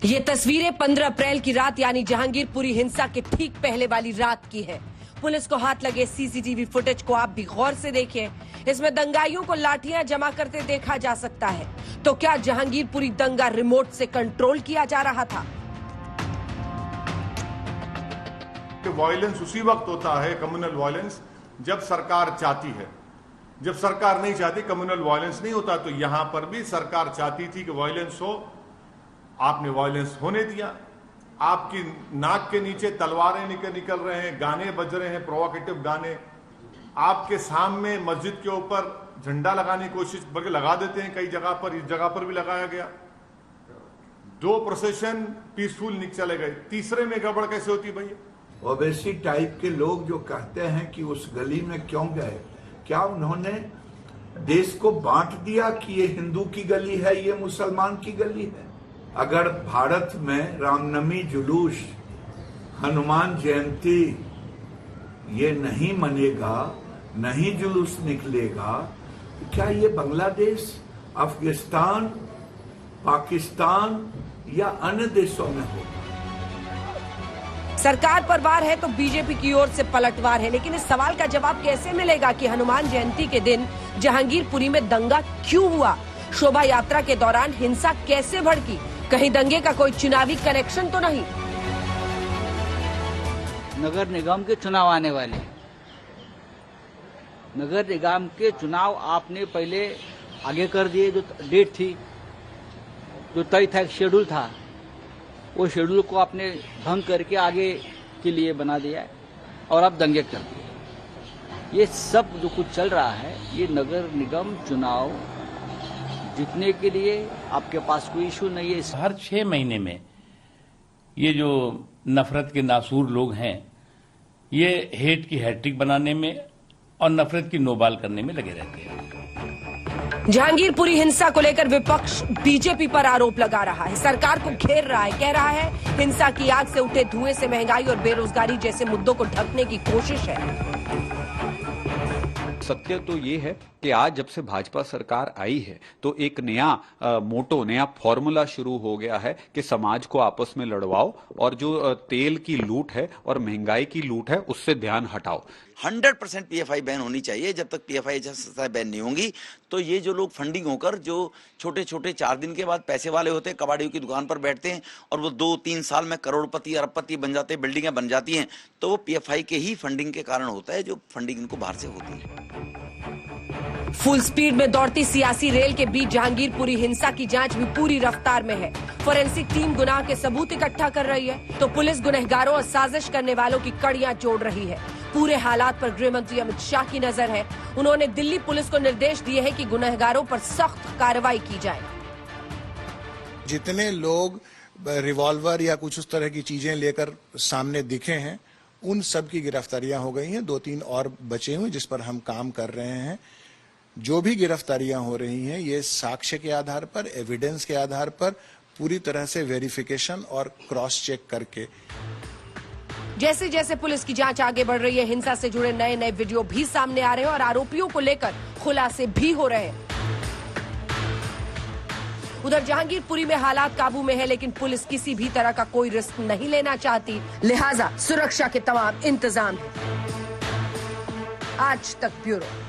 ये तस्वीरें 15 अप्रैल की रात यानी जहांगीरपुरी हिंसा के ठीक पहले वाली रात की है। पुलिस को हाथ लगे सीसीटीवी फुटेज को आप भी गौर से देखिए। इसमें दंगाइयों को लाठियां जमा करते देखा जा सकता है। तो क्या जहांगीरपुरी दंगा रिमोट से कंट्रोल किया जा रहा था? वायलेंस उसी वक्त होता है, कम्युनल वायलेंस, जब सरकार चाहती है। जब सरकार नहीं चाहती कम्युनल वायलेंस नहीं होता। तो यहां पर भी सरकार चाहती थी कि वायलेंस हो, आपने वायलेंस होने दिया। आपकी नाक के नीचे तलवारें निकल रहे हैं, गाने बज रहे हैं, प्रोवोकेटिव गाने। आपके सामने मस्जिद के ऊपर झंडा लगाने की कोशिश, बल्कि लगा देते हैं कई जगह पर, इस जगह पर भी लगाया गया। 2 प्रोसेशन पीसफुल चले गए, तीसरे में गड़बड़ कैसे होती भैया? ओवैसी टाइप के लोग जो कहते हैं कि उस गली में क्यों गए, क्या उन्होंने देश को बांट दिया कि ये हिंदू की गली है, ये मुसलमान की गली है? अगर भारत में रामनवमी जुलूस, हनुमान जयंती ये नहीं मनेगा, नहीं जुलूस निकलेगा, तो क्या ये बांग्लादेश, अफगानिस्तान, पाकिस्तान या अन्य देशों में होगा? सरकार पर वार है तो बीजेपी की ओर से पलटवार है। लेकिन इस सवाल का जवाब कैसे मिलेगा कि हनुमान जयंती के दिन जहांगीरपुरी में दंगा क्यों हुआ? शोभा यात्रा के दौरान हिंसा कैसे भड़की? कहीं दंगे का कोई चुनावी कनेक्शन तो नहीं? नगर निगम के चुनाव आने वाले, नगर निगम के चुनाव आपने पहले आगे कर दिए। जो डेट थी, जो तय था, शेड्यूल था, वो शेड्यूल को आपने भंग करके आगे के लिए बना दिया है और अब दंगे कर दिए। ये सब जो कुछ चल रहा है, ये नगर निगम चुनाव जीतने के लिए आपके पास कोई इशू नहीं है। हर 6 महीने में ये जो नफरत के नासूर लोग हैं, ये हेट की हैट्रिक बनाने में और नफरत की नोबाल करने में लगे रहते हैं। जहांगीरपुरी हिंसा को लेकर विपक्ष बीजेपी पर आरोप लगा रहा है, सरकार को घेर रहा है, कह रहा है हिंसा की आग से उठे धुएं से महंगाई और बेरोजगारी जैसे मुद्दों को ढकने की कोशिश है। सत्य तो ये है कि आज जब से भाजपा सरकार आई है तो एक नया मोटो, नया फॉर्मूला शुरू हो गया है कि समाज को आपस में लड़वाओ और जो तेल की लूट है और महंगाई की लूट है उससे ध्यान हटाओ। 100% पीएफआई बैन होनी चाहिए। जब तक पीएफआई जैसा बैन नहीं होंगी तो ये जो लोग फंडिंग होकर जो छोटे छोटे 4 दिन के बाद पैसे वाले होते हैं, कबाड़ियों की दुकान पर बैठते हैं और वो 2-3 साल में करोड़पति अरबपति बन जाते हैं, बिल्डिंगें बन जाती हैं, तो वो पीएफआई के ही फंडिंग के कारण होता है, जो फंडिंग इनको बाहर से होती है। फुल स्पीड में दौड़ती सियासी रेल के बीच जहांगीरपुरी हिंसा की जांच भी पूरी रफ्तार में है। फोरेंसिक टीम गुनाह के सबूत इकट्ठा कर रही है तो पुलिस गुनहगारों और साजिश करने वालों की कड़ियां जोड़ रही है। पूरे हालात पर गृह मंत्री अमित शाह की नजर है। उन्होंने दिल्ली पुलिस को निर्देश दिए हैं कि गुनहगारों पर सख्त कार्रवाई की जाए। जितने लोग रिवॉल्वर या कुछ उस तरह की चीजें लेकर सामने दिखे हैं, उन सब की गिरफ्तारियां हो गई हैं। 2-3 और बचे हुए जिस पर हम काम कर रहे हैं। जो भी गिरफ्तारियां हो रही हैं, ये साक्ष्य के आधार पर, एविडेंस के आधार पर पूरी तरह से वेरिफिकेशन और क्रॉस चेक करके। जैसे जैसे पुलिस की जांच आगे बढ़ रही है, हिंसा से जुड़े नए नए वीडियो भी सामने आ रहे हैं और आरोपियों को लेकर खुलासे भी हो रहे हैं। उधर जहांगीरपुरी में हालात काबू में है, लेकिन पुलिस किसी भी तरह का कोई रिस्क नहीं लेना चाहती, लिहाजा सुरक्षा के तमाम इंतजाम हैं। आज तक ब्यूरो।